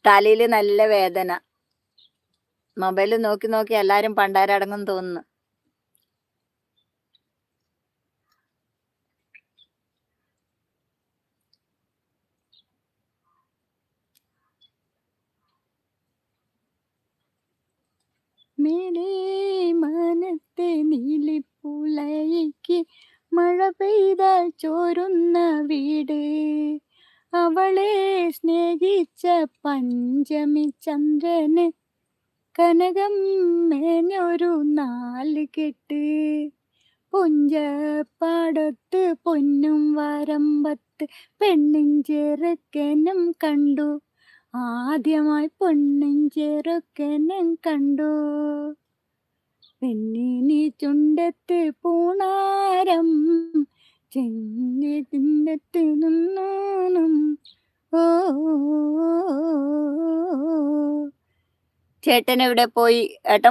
തലയില് നല്ല വേദന. മൊബൈല് നോക്കി നോക്കി എല്ലാരും പണ്ടാരടങ്ങും തോന്നുന്നു. മേലേ മനത്തെ നീലിപ്പുലയിക്ക് മഴ പെയ്താൽ ചോരുന്ന വീട്, അവളെ സ്നേഹിച്ച പഞ്ചമി ചന്ദ്രന് കനകം മേഞ്ഞൊരു നാലുകെട്ട്. പുഞ്ചപ്പാടത്ത് പൊന്നും വരമ്പത്ത് പെണ്ണും ചെറുക്കനും കണ്ടു, ആദ്യമായി പൊണ്ണും ചെറുക്കനും കണ്ടു. പെണ്ണിനി ചുണ്ടത്ത് പൂണാരം ചെന്നി ചുണ്ടത്ത് നിന്നാനും. ഓ ചേട്ടൻ എവിടെ പോയി? ഏട്ടൻ